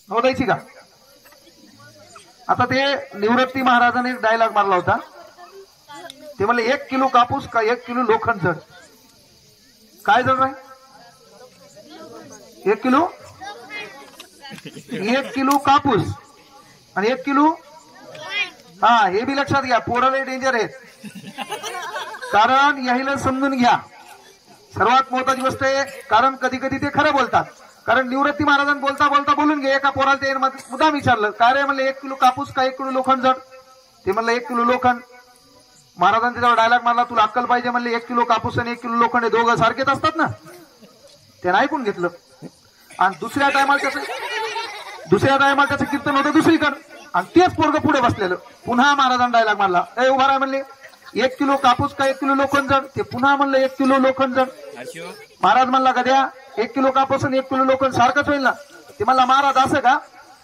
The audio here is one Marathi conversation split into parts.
हो द्यायची का? आता ते निवृत्ती महाराजांनी एक डायलॉग मारला होता. ते म्हणले 1 किलो कापूस का 1 किलो लोखंड जड? काय जड आहे? 1 किलो कापूस आणि 1 किलो. हा, हे बी लक्षात घ्या, पोराला डेंजर आहेत. कारण याहीला समजून घ्या. सर्वात महत्वाची गोष्ट आहे, कारण कधी कधी ते खरं बोलतात. कारण निवृत्ती महाराजांनी बोलता बोलता बोलून घे, एका पोराला ते मुद्दाम विचारलं, काय रे? म्हणलं 1 किलो कापूस का 1 किलो लोखंड जड? ते म्हणलं 1 किलो लोखंड. महाराजांनी त्याच्यावर डायलॉग मारला, तुला अक्कल पाहिजे. म्हणले 1 किलो कापूस आणि 1 किलो लोखंड हे दोघं सारखेच असतात ना? त्यानं ऐकून घेतलं. आणि दुसऱ्या टायमाला त्याचं कीर्तन होतं दुसरीकडं, आणि तेच पोरग पुढे बसलेलं. पुन्हा महाराजांनी डायलॉग मारला, ए उभा राहा. म्हणले 1 किलो कापूस का 1 किलो लोखंड जड? ते पुन्हा म्हणलं 1 किलो लोखंड जड. महाराज म्हणला, गद्या 1 किलो कापूस आणि 1 किलो लोखंड सारखंच होईल ना? ते म्हणला, महाराज असं का?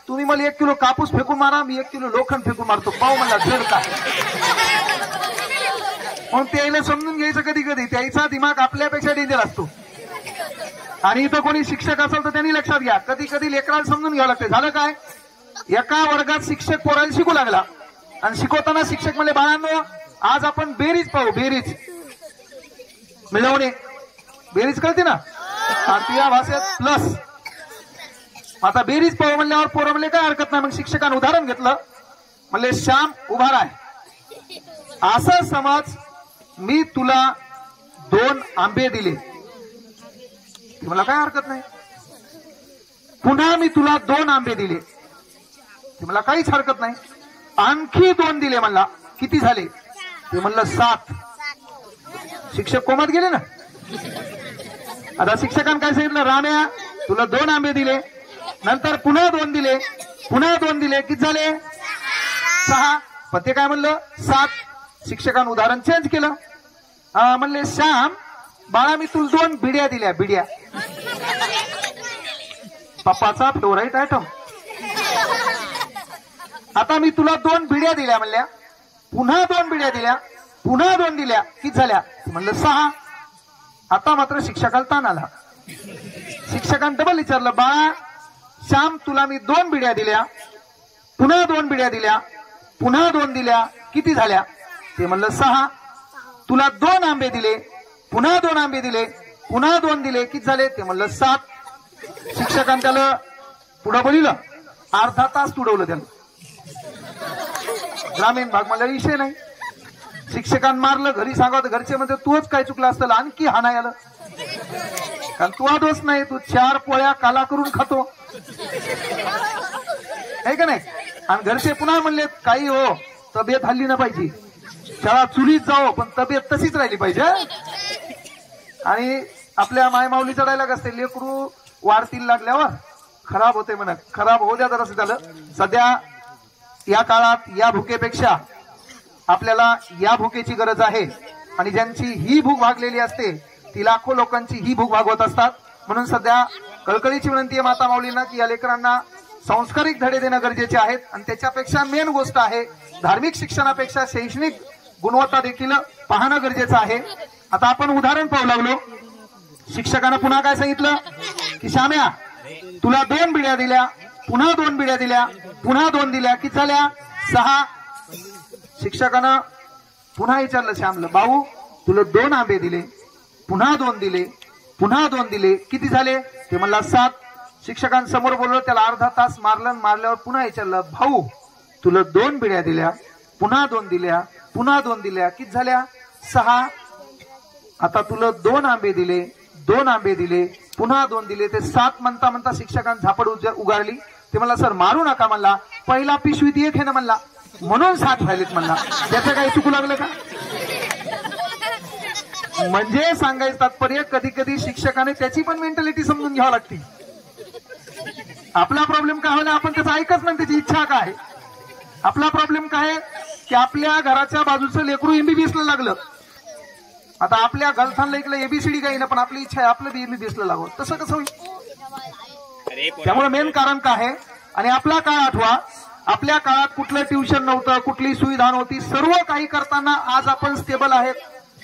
तुम्ही मला 1 किलो कापूस फेकून मारा, मी 1 किलो लोखंड फेकून मारतो, पाहू म्हणला जड काय. म्हणून त्याला समजून घ्यायचं, कधी कधी त्याचा दिमाग आपल्यापेक्षा डेंजर असतो. आणि इथं कोणी शिक्षक असेल तर त्यांनी लक्षात घ्या, कधी कधी लेकराला समजून घ्यावं लागते. झालं काय, एका वर्गात शिक्षक पोराला शिकू लागला आणि शिकवताना शिक्षक म्हणले, बाळांनो आज आपण बेरीज पाहू. बेरीज मिळवणे, बेरीज कळते ना भारतीय भाषेत प्लस. आता बेरीज पाहू म्हणल्यावर पोरं म्हणले काय हरकत नाही. मग शिक्षकांनी उदाहरण घेतलं. म्हणले, श्याम उभा राह, असं समज मी तुला 2 आंबे दिले. मला काय हरकत नाही. पुन्हा मी तुला 2 आंबे दिले. ते मला काहीच हरकत नाही. आणखी 2 दिले. म्हणला किती झाले? ते म्हणलं 7. शिक्षक कोमात गेले ना. आता शिक्षकांनी काय सांगितलं, राम्या तुला 2 आंबे दिले, नंतर पुन्हा 2 दिले, पुन्हा 2 दिले, किती झाले? 6. पण ते काय म्हणलं 7. शिक्षकांनी उदाहरण चेंज केलं. म्हणले, श्याम बाळा मी तुला 2 बिड्या दिल्या. बिड्या पप्पाचा फेवराईट आयटम. आता मी तुला 2 बिड्या दिल्या. म्हणल्या पुन्हा 2 बिड्या दिल्या, पुन्हा 2 दिल्या, किती झाल्या? म्हणलं 6. आता मात्र शिक्षकाला ताण आला. शिक्षकांनी डबल विचारलं, बाळा श्याम तुला मी 2 बिड्या दिल्या, पुन्हा 2 बिड्या दिल्या, पुन्हा 2 दिल्या, किती झाल्या? ते म्हणलं 6. तुला 2 आंबे दिले, पुन्हा 2 आंबे दिले, पुन्हा 2 दिले, किती झाले? ते म्हणलं 7. शिक्षकांनी त्याला पुढं बोलिलं, अर्धा तास तुडवलं त्याला. ग्रामीण भाग मला विषय नाही. शिक्षकांनी मारलं, घरी सांगावं, घरचे म्हणते तूच काय चुकलं असतं, आणखी हा नाही आलं. कारण तू दोष नाही, तू 4 पोळ्या काला करून खातो, आहे का नाही? आणि घरचे पुन्हा म्हणले, काही हो तब्येत हल्ली ना पाहिजे, शाळा चुलीत जाओ पण तब्येत तशीच राहिली पाहिजे. आणि आपल्या मायमाऊलीचा डायलॉग असते, लेकरू वाढतील लागल्यावर खराब होते म्हणत. खराब होऊ द्या जरासं झालं. सध्या या काळात या भुकेपेक्षा आपल्याला या भुकेची गरज आहे. आणि ज्यांची ही भूक भागलेली असते ती लाखो लोकांची ही भूक भागवत असतात. म्हणून सध्या कळकळीची विनंती आहे माता माऊलींना की या लेकरांना संस्कारिक धडे देणं गरजेचे आहेत. आणि त्याच्यापेक्षा मेन गोष्ट आहे, धार्मिक शिक्षणापेक्षा शैक्षणिक गुणवत्ता देखील पाहणं गरजेचं आहे. आता आपण उदाहरण पाहू लागलो. शिक्षकानं पुन्हा काय सांगितलं की श्याम्या तुला 2 बिड्या दिल्या, पुन्हा 2 बिड्या दिल्या, पुन्हा 2 दिल्या, किती झाल्या? 6. शिक्षकानं पुन्हा विचारलं श्यामला, भाऊ तुला 2 आंबे दिले, पुन्हा 2 दिले, पुन्हा 2 दिले, किती झाले? ते म्हणला 7. शिक्षकांसमोर बोललो, त्याला अर्धा तास मारलं. मारल्यावर पुन्हा विचारलं, भाऊ तुला 2 बिड्या दिल्या, पुन्हा 2 दिल्या, पुन्हा 2 दिल्या, किती झाल्या? 6. आता तुला 2 आंबे दिले, 2 आंबे दिले, पुन्हा 2 दिले, ते 7 म्हणता म्हणता शिक्षकांनी झापड उगारली. ते म्हणला, सर मारू नका म्हणला, पहिला पिशवीत 1 आहे ना म्हणला, म्हणून 7 राहिलेत म्हणला. त्याचं काही चुकू लागलं का? म्हणजे सांगायचं तात्पर्य, कधी कधी शिक्षकाने त्याची पण मेंटॅलिटी समजून घ्यावी लागते. आपला प्रॉब्लेम काय होला, आपण त्याचं ऐकच नाही, त्याची इच्छा काय. आपला प्रॉब्लेम काय की आपल्या घराच्या बाजूचं लेकरू MBBS ला लागलं. आता आपल्या गर्लफ्रेंडला ऐकलं ABCD काही ना, पण आपली इच्छा आहे आपलं MBBS ला लागावं, तसं कसं होईल? त्यामुळे मेन कारण काय आहे. आणि आपला काळ आठवा, आपल्या काळात कुठलं ट्युशन नव्हतं, कुठली सुविधा नव्हती, सर्व काही करताना आज आपण स्टेबल आहेत.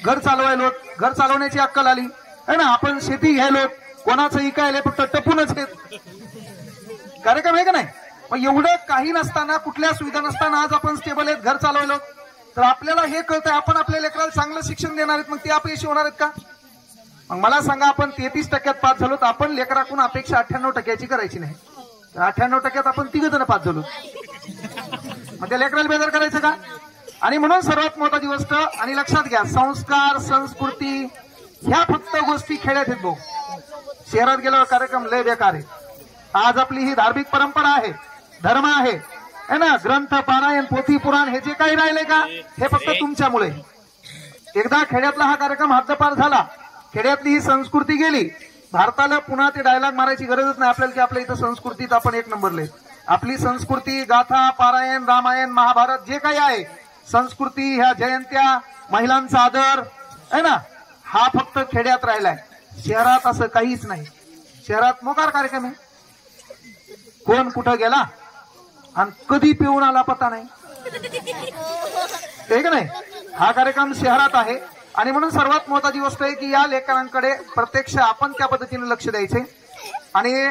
घर चालवायलो, घर चालवण्याची अक्कल आली आहे ना. आपण शेती घ्यायलो, कोणाचं इकायला फक्त टपूनच घेत. कार्यक्रम आहे का नाही? मग एवढं काही नसताना, कुठल्या सुविधा नसताना आज आपण स्टेबल आहेत, घर चालवलो, तर आपल्याला हे कळतंय आपण आपल्या लेकराला चांगलं शिक्षण देणार आहेत, मग ते अपयशी होणार आहेत का? मग मला सांगा, आपण 33% पास झालो, तर आपण लेकराकडून अपेक्षा 98% करायची नाही. तर 98% आपण 3 जण पास झालो, मग त्या लेकराला बेजार करायचं का? आणि म्हणून सर्वात महत्वाची गोष्ट, आणि लक्षात घ्या, संस्कार संस्कृती ह्या फक्त गोष्टी खेड्यात आहेत भाऊ. शहरात गेल्यावर कार्यक्रम लय बेकार आहे. आज आपली ही धार्मिक परंपरा आहे, धर्म आहे ना, ग्रंथ पारायण पोथी पुराण हे जे काही राहिले का, हे फक्त तुमच्यामुळे. एकदा खेड्यातला हा कार्यक्रम हद्दपार झाला, खेड्यातली ही संस्कृती गेली, भारताला पुन्हा ते डायलॉग मारायची गरजच नाही आपल्याला की आपल्या इथं संस्कृतीत आपण 1 नंबरले. आपली संस्कृती, गाथा, पारायण, रामायण, महाभारत जे काही आहे, संस्कृती, ह्या जयंत्या, महिलांचा आदर आहे ना, हा फक्त खेड्यात राहिलाय. शहरात असं काहीच नाही. शहरात मोकार कार्यक्रम आहे, कोण कुठं गेला आणि कधी पिऊन आला पता नाही, ठीक नाही. हा कार्यक्रम शहरात आहे. आणि म्हणून सर्वात महत्वाची गोष्ट आहे की या लेकरांकडे प्रत्यक्ष आपण त्या पद्धतीने लक्ष द्यायचे. आणि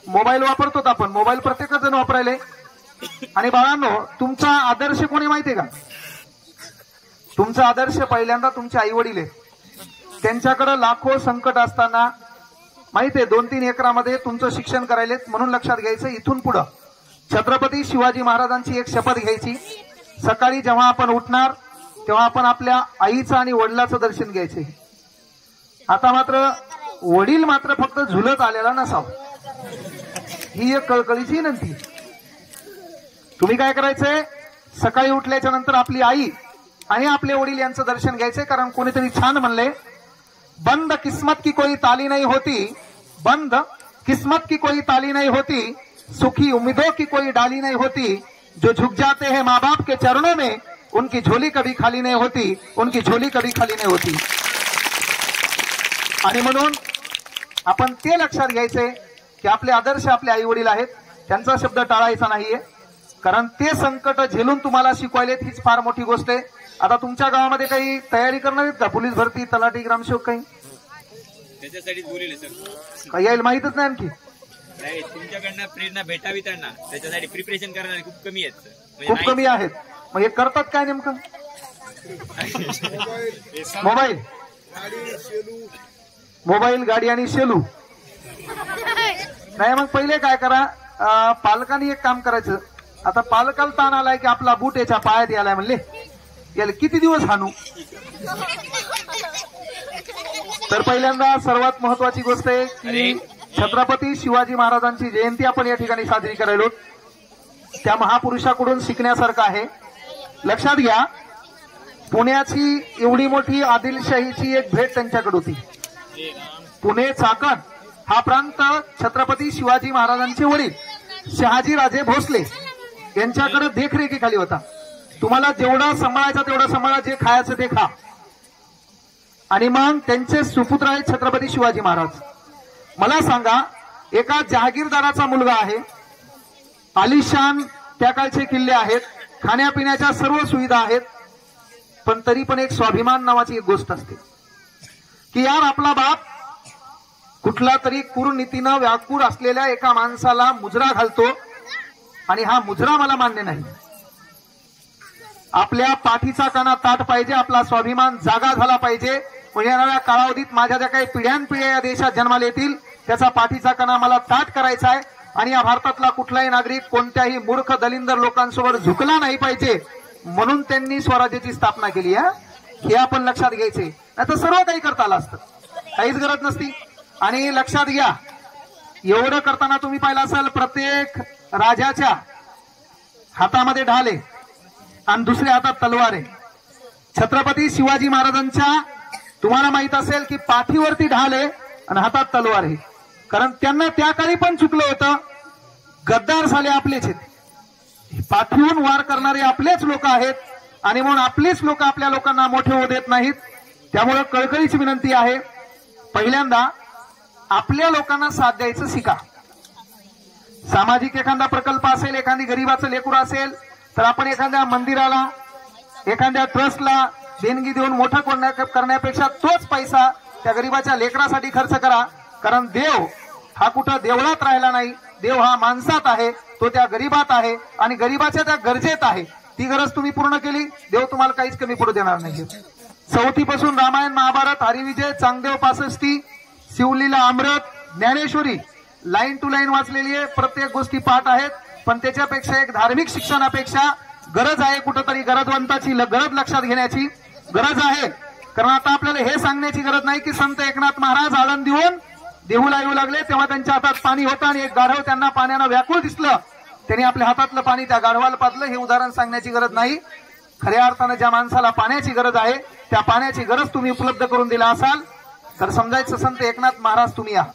मोबाईल वापरतो आपण, मोबाईल प्रत्येक जण वापरायले. आणि बाळांनो, तुमचा आदर्श कोणी माहितीये का? तुमचा आदर्श पहिल्यांदा तुमचे आई वडील आहेत. त्यांच्याकडे लाखो संकट असताना माहितीये 2-3 एकरामध्ये तुमचं शिक्षण करायले. म्हणून लक्षात घ्यायचं, इथून पुढं छत्रपती शिवाजी महाराजांची एक शपथ घ्यायची. सकाळी जेव्हा आपण उठणार तेव्हा आपण आपल्या आईचं आणि वडिलाचं दर्शन घ्यायचे. आता मात्र वडील मात्र फक्त झुलत आलेला नसावं, ही एक कळकळीची विनंती. तुम्ही काय करायचंय, सकाळी उठल्याच्या नंतर आपली आई आणि आपले वडील यांचं दर्शन घ्यायचंय. कारण कोणीतरी छान म्हणले, बंद किस्मत की कोई ताली नहीं होती, बंद किस्मत की कोई ताली नहीं होती, सुखी उम्मीदों की कोई डाली नहीं होती, जो झुक जाते हैं माँ बाप के चरणों में उनकी झोली कभी खाली नहीं होती, उनकी झोली कभी खाली नहीं होती. आणि म्हणून आपण ते लक्षात घ्यायचे की आपले आदर्श आपले आई वडील आहेत, त्यांचा शब्द टाळायचा नाहीये. कारण ते संकट झेलून तुम्हाला शिकवायलेत, हीच फार मोठी गोष्ट आहे. आता तुमच्या गावामध्ये काही तयारी करणार आहेत का? पोलीस भरती, तलाठी, ग्रामसेवक काही त्याच्यासाठीच बोलले सर. काही यायला माहितच नाही आणखी. नाही, तुमच्याकडनं प्रेरणा भेटावी त्यांना, त्याच्यासाठी प्रिपरेशन करणारे खूप कमी आहेत सर. खूप कमी आहेत. मग हे करतात काय नेमकं? मोबाईल, गाडी आणि शेलू. नाही, मग पहिले काय करा, पालकांनी एक काम करायचं. आता पालकाला ताण आलाय की आपला बूट याच्या पायात यालाय, म्हणले याला किती दिवस हाणू. तर पहिल्यांदा सर्वात महत्वाची गोष्ट आहे की छत्रपती शिवाजी महाराजांची जयंती आपण या ठिकाणी साजरी करायलो. त्या महापुरुषाकडून शिकण्यासारखं आहे. लक्षात घ्या, पुण्याची एवढी मोठी आदिलशाहीची एक भेट त्यांच्याकडे होती. पुणे चाकण हा प्रांत छत्रपती शिवाजी महाराजांचे वडील शहाजीराजे भोसले यांच्याकडे देखरेखीखाली होता. तुम्हाला जेवढा सांभाळायचा तेवढा सांभाळा, जे खायचं ते खा. आणि मग त्यांचे सुपुत्र आहेत छत्रपती शिवाजी महाराज. मला सांगा, एका जहागीरदाराचा मुलगा आहे, आलिशान त्या काळचे किल्ले आहेत, खाण्यापिण्याच्या सर्व सुविधा आहेत, पण तरी पण एक स्वाभिमान नावाची एक गोष्ट असते की यार आपला बाप कुठला तरी कुरनीतीनं व्याकुळ असलेल्या एका माणसाला मुजरा घालतो आणि हा मुजरा मला मान्य नाही. आपल्या पाठीचा काना ताट पाहिजे, आपला स्वाभिमान जागा झाला पाहिजे. येणाऱ्या कालावधीत माझ्या ज्या काही पिढ्यानपिढ्या या देशात जन्माला येतील त्याचा पाठीचा कणा मला ताट करायचा आहे. आणि या भारतातला कुठलाही नागरिक कोणत्याही मूर्ख दलिंदर लोकांसमोर झुकला नाही पाहिजे, म्हणून त्यांनी स्वराज्याची स्थापना केली आहे. हे आपण लक्षात घ्यायचे. नाही तर सर्व काही करता आलं असतं, काहीच गरज नसती. आणि लक्षात घ्या, एवढं करताना तुम्ही पाहिलं असाल, प्रत्येक राजाच्या हातामध्ये ढाल आहे आणि दुसऱ्या हातात तलवार आहे. छत्रपती शिवाजी महाराजांच्या तुम्हाला माहित असेल की पाठीवरती ढाल आहे आणि हातात तलवार आहे. कारण त्यांना त्या काळी पण चुकलं होतं. गद्दार झाले आपलेच आहेत, पाठीवरून वार करणारे आपलेच लोक आहेत. आणि म्हणून आपलेच लोक आपल्या लोकांना मोठे होऊ देत नाहीत. त्यामुळे कळकळीची विनंती आहे, पहिल्यांदा आपल्या लोकांना साथ द्यायचं शिका. सामाजिक एखादा प्रकल्प असेल, एखादी गरीबाचं लेकरू असेल, तर आपण एखाद्या मंदिराला, एखाद्या ट्रस्टला देणगी देऊन मोठं करण्यापेक्षा तोच पैसा त्या गरीबाच्या लेकरासाठी खर्च करा. कारण देव हा कुठं देवळात राहिला नाही, देव हा माणसात आहे, तो त्या गरीबात आहे आणि गरीबाच्या त्या गरजेत आहे. ती गरज तुम्ही पूर्ण केली, देव तुम्हाला काहीच कमी पडू देणार नाही. चौथीपासून रामायण, महाभारत, हरिविजय, चांगदेव 65, शिवलीला, अमृत, ज्ञानेश्वरी लाईन टू लाईन वाचलेली आहे. प्रत्येक गोष्टी पाठ आहेत, पण त्याच्यापेक्षा एक धार्मिक शिक्षणापेक्षा गरज आहे कुठंतरी गरजवंताची गरज लक्षात घेण्याची गरज आहे. कारण आता आपल्याला हे सांगण्याची गरज नाही की संत एकनाथ महाराज आळंदीहून देहूला येऊ लागले तेव्हा त्यांच्या हातात पाणी होतं आणि एक गाढव त्यांना पाण्यानं व्याकुळ दिसलं, त्यांनी आपल्या हातातलं पाणी त्या गाढवाला पाजलं. हे उदाहरण सांगण्याची गरज नाही. खऱ्या अर्थानं ज्या माणसाला पाण्याची गरज आहे त्या पाण्याची गरज तुम्ही उपलब्ध करून दिला असाल तर समजायचं संत एकनाथ महाराज तुम्ही आहात.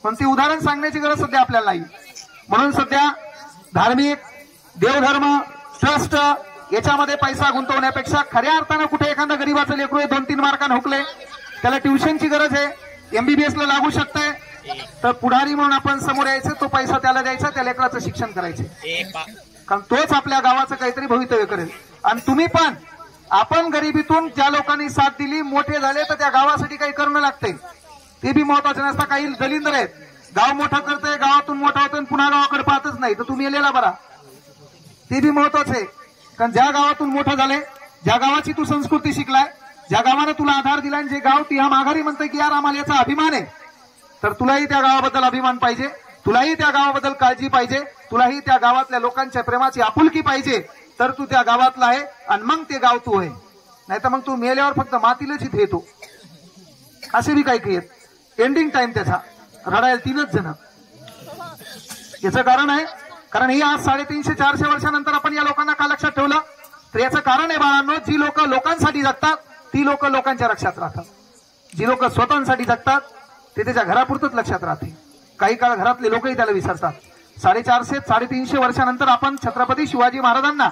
पण ती उदाहरण सांगण्याची गरज सध्या आपल्याला नाही. म्हणून सध्या धार्मिक, देवधर्म, ट्रस्ट याच्यामध्ये पैसा गुंतवण्यापेक्षा खऱ्या अर्थानं कुठे एखादा गरीबाचं लेकरू 2-3 मार्कांना हुकले, त्याला ट्युशनची गरज आहे, MBBS ला लागू शकतंय, तर पुढारी म्हणून आपण समोर यायचं, तो पैसा त्याला द्यायचा, त्या लेकराचं शिक्षण करायचं. कारण तोच आपल्या गावाचं काहीतरी भवितव्य करेल. आणि तुम्ही पण, आपण गरिबीतून ज्या लोकांनी साथ दिली, मोठे झाले तर त्या गावासाठी काही करणं लागतंय, ते बी महत्वाचं नसतं. काही दलिंदर आहेत, गाव मोठं करतंय, गावातून मोठा होतोय, पुन्हा गावाकडे पाहतच नाही, तर तुम्ही येलेला बरा, ते बी महत्वाचं आहे. कारण ज्या गावातून मोठं झाले, ज्या गावाची तू संस्कृती शिकलाय, ज्या गावाने तुला आधार दिला, जे गाव ती हा माघारी म्हणतंय की यार आम्हाला याचा अभिमान आहे, तर तुलाही त्या गावाबद्दल अभिमान पाहिजे, तुलाही त्या गावाबद्दल काळजी पाहिजे, तुलाही त्या गावातल्या लोकांच्या प्रेमाची आपुलकी पाहिजे, तर तू त्या गावातला आहे आणि मग ते गाव तू आहे. नाही तर मग तू मेल्यावर फक्त मातीलाच इथे येतो. असे बी काही काही आहेत. एंडिंग टाइम त्याचा रडायला 3च जण. याचं कारण आहे, कारण ही आज 350-400 वर्षानंतर आपण या लोकांना का लक्षात ठेवलं, तर याचं कारण आहे बाळांनो, जी लोक लोकांसाठी जगतात ती लोक लोकांच्या लक्षात राहतात. जी लोक स्वतःसाठी जगतात ते त्याच्या घरापुरतच लक्षात राहते. काही काळ घरातले लोकही त्याला विसरतात. 450-350 वर्षानंतर आपण छत्रपती शिवाजी महाराजांना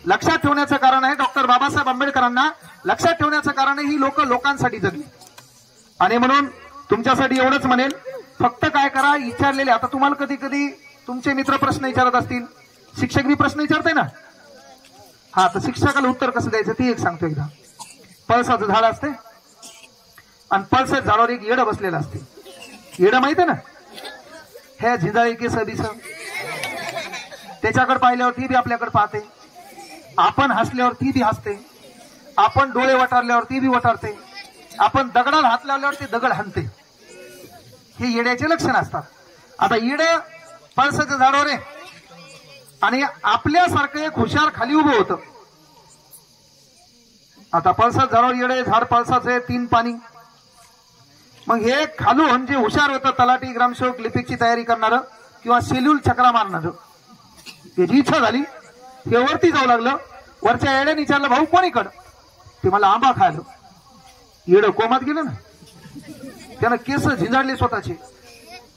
लक्षात ठेवण्याचं कारण आहे, डॉक्टर बाबासाहेब आंबेडकरांना लक्षात ठेवण्याचं कारण आहे, ही लोक लोकांसाठी जगली. आणि म्हणून तुमच्यासाठी एवढंच म्हणेल, फक्त काय करा, विचारलेले, आता तुम्हाला कधी कधी तुमचे मित्र प्रश्न विचारत असतील, शिक्षक बी प्रश्न विचारते ना, हा, तर शिक्षकाला उत्तर कसं द्यायचं ती एक सांगतो. एकदा पळसाचं झाड असते आणि पळसाच्या झाडावर एक येडं बसलेलं असते. येडं माहिती आहे ना, हे झिंजाळी केस दिस, त्याच्याकडे पाहिल्यावर ती बी आपल्याकडे पाहते, आपण हसल्यावर ती बी हसते, आपण डोळे वटारल्यावर ती बी वटारते, आपण दगडाला हात लावल्यावर ते दगड हाणते. हे येड्याचे लक्षण असतात. आता येड पळसाच्या झाडावर आहे आणि आपल्यासारखं एक हुशार खाली उभं होतं. आता पळसाच्या झाडावर येडे, झाड पळसाचं आहे, 3 पाणी. मग हे खालून जे हुशार होतं, तलाठी, ग्रामसेवक, लिपिकची तयारी करणारं किंवा शेल्यूल चक्रा मारणारं, त्याची इच्छा झाली, हे वरती जाऊ लागलं. वरच्या येड्याने विचारलं, भाऊ कोणीकडं? ते मला आंबा खायला. येडं कोमात गेलं ना, त्यानं केस झिंजाडले स्वतःचे.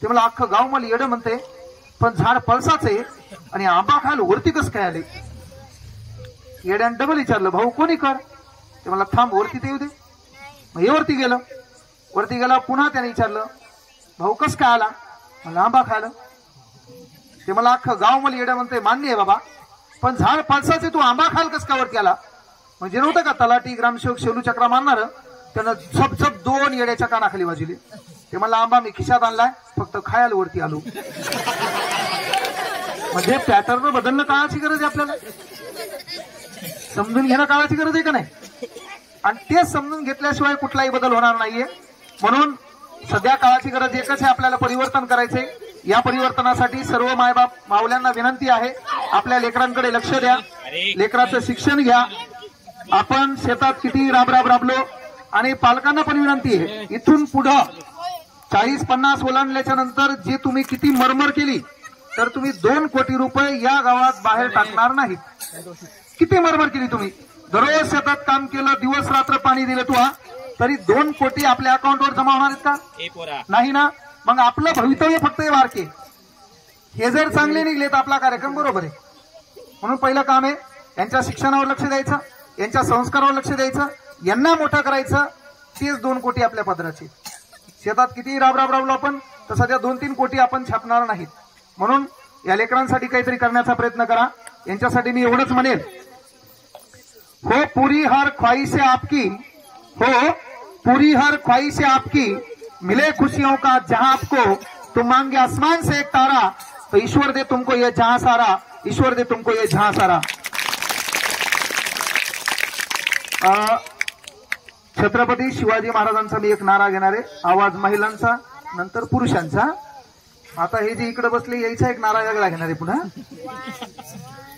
ते मला अख्खं गाव मला येडं म्हणते, पण झाड पळसाच आहे आणि आंबा खायला वरती कसं काय आले? येड्यानं डबल विचारलं, भाऊ कोणी कर? ते मला थांब, वरती ते येऊ दे. मग हे वरती गेलं. वरती गेला, पुन्हा त्याने विचारलं, भाऊ कस काय आला? मला आंबा खायला. ते मला अख्खं गाव मला येडं म्हणते, मान्य आहे बाबा, पण झाड पळसाचे, तू आंबा खायला कस का वरती आला? म्हणजे नव्हतं का तलाठी, ग्रामसेवक, शेलू चक्रा मारणार, त्यानं झप 2 येड्याच्या कानाखाली वाजली. ते मला आंबा मी खिशात आणलाय, फक्त खायला वरती आलो. म्हणजे पॅटर्न बदलणं काळाची गरज आहे आपल्याला, समजून घेणं काळाची गरज आहे का नाही? आणि ते समजून घेतल्याशिवाय कुठलाही बदल होणार नाहीये. म्हणून सध्या काळाची गरज एकच आहे, आपल्याला परिवर्तन करायचंय. या परिवर्तनासाठी सर्व मायबाप माऊल्यांना विनंती आहे, आपल्या लेकरांकडे लक्ष द्या, लेकराचं शिक्षण घ्या. आपण शेतात किती राबलो, आणि पालकांना पण विनंती आहे, इथून पुढं 40-50 ओलांडल्याच्या नंतर जे तुम्ही किती मरमर केली, तर तुम्ही 2 कोटी रुपये या गावात बाहेर टाकणार नाहीत. किती मरमर केली तुम्ही, दररोज शेतात काम केलं, दिवस रात्र पाणी दिलं तू, तरी 2 कोटी आपल्या अकाउंटवर जमा होणार आहेत का? नाही ना. मग आपलं भवितव्य फक्त हे बारके, हे जर चांगले निघले तर आपला कार्यक्रम बरोबर आहे. म्हणून पहिलं काम आहे, यांच्या शिक्षणावर लक्ष द्यायचं, यांच्या संस्कारावर लक्ष द्यायचं, यांना मोठं करायचं. तेच 2 कोटी आपल्या पदराचे. शेतात किती राबलो आपण, तर सध्या 2-3 कोटी आपण छापणार नाहीत. म्हणून या लेकरांसाठी काहीतरी करण्याचा प्रयत्न करा. यांच्यासाठी मी एवढंच म्हणेल, हो पूरी हर ख्वाहिशें आपकी, हो पूरी हर ख्वाहिशें आपकी, मिले खुशियों का जहां आपको, तो मांगे आसमान से एक तारा, तो ईश्वर दे तुमको ये जहां सारा, ईश्वर दे तुमको ये जहां सारा। छत्रपती शिवाजी महाराजांचा मी एक नारा घेणार आहे, आवाज महिलांचा नंतर पुरुषांचा। आता हे जे इकडे बसले यायचा एक नारा वेगळा घेणार आहे पुन्हा।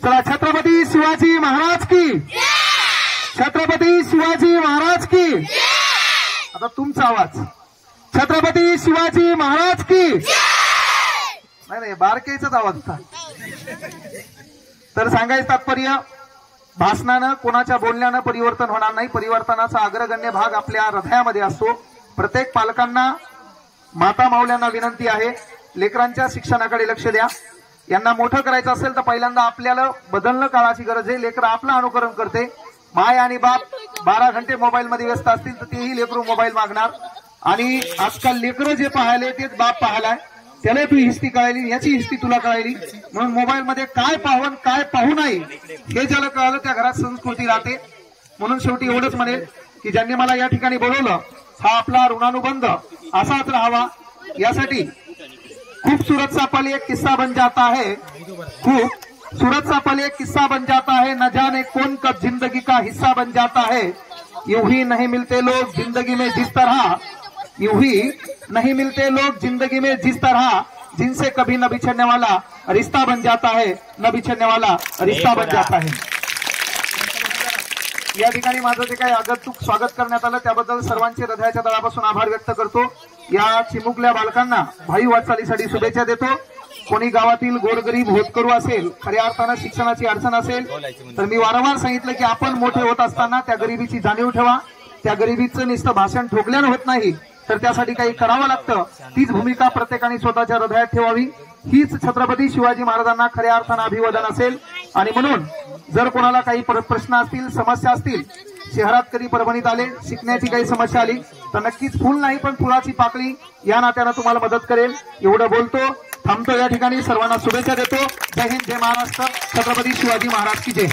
चला, छत्रपती शिवाजी महाराज की, छत्रपती शिवाजी महाराज की। आता तुमचा आवाज, छत्रपती शिवाजी महाराज की। नाही नाही, बारकेचाच आवाज होता। तर सांगायचं तात्पर्य, भाषणानं कोणाच्या बोलण्यानं परिवर्तन होणार नाही। परिवर्तनाचा अग्रगण्य भाग आपल्या हृदयामध्ये असतो। प्रत्येक पालकांना, माता माऊल्यांना विनंती आहे, लेकरांच्या शिक्षणाकडे लक्ष द्या। यांना मोठं करायचं असेल तर पहिल्यांदा आपल्याला बदलणं काळाची गरज आहे। लेकरं आपलं अनुकरण करते। माय आणि बाप 12 घंटे मोबाईल मध्ये व्यस्त असतील तर तेही लेकरू मोबाईल मागणार। आणि आजकाल लेकरं जे पाहायले तेच बाप पाहायलाय, त्याला तू हिस्ती कळाली, याची हिस्ती तुला कळाली। म्हणून मोबाईल मध्ये काय पाहून काय पाहू नये हे ज्याला कळालं त्या घरात संस्कृती राहते। म्हणून शेवटी एवढंच म्हणेल की ज्यांनी मला या ठिकाणी बोलवलं, हा आपला ऋणानुबंध असाच राहावा यासाठी खूबसूरत सा पल एक किस्सा बन जाता है, खूबसूरत सा पल एक किस्सा बन जाता है, न जाने कौन कब जिंदगी का हिस्सा बन जाता है। यूं ही नहीं मिलते लोग जिंदगी में जिस तरह, यूं ही नहीं मिलते लोग जिंदगी में जिस तरह, जिनसे कभी न बिछड़ने वाला रिश्ता बन जाता है, न बिछड़ने वाला रिश्ता बन जाता है। या ठिकाणी माझं जे काही अगतिक स्वागत करण्यात आलं त्याबद्दल सर्वांचे हृदयाच्या तळापासून आभार व्यक्त करतो। या चिमुकल्या बालकांना भाई वाटचालीसाठी शुभेच्छा देतो। कोणी गावातील गोरगरीब होतकरू असेल, खऱ्या अर्थानं शिक्षणाची अडचण असेल तर मी वारंवार सांगितलं की आपण मोठे होत असताना त्या गरिबीची जाणीव ठेवा। त्या गरिबीचं नुसतं भाषण ठोकल्यानं होत नाही, तर त्यासाठी काही करावं लागतं। तीच भूमिका प्रत्येकाने स्वतःच्या हृदयात ठेवावी। हीच छत्रपती शिवाजी महाराजांना खऱ्या अर्थानं अभिवादन असेल। आणि म्हणून जर कोणाला काही प्रश्न असतील, समस्या असतील, शहरात कधी परभणीत आले, शिकण्याची काही समस्या आली तर नक्कीच फुल नाही पण फुलाची पाकळी या नात्यानं तुम्हाला मदत करेल। एवढं बोलतो, थांबतो या ठिकाणी। सर्वांना शुभेच्छा देतो। जय हिंद, जय महाराष्ट्र, छत्रपती शिवाजी महाराज की जय।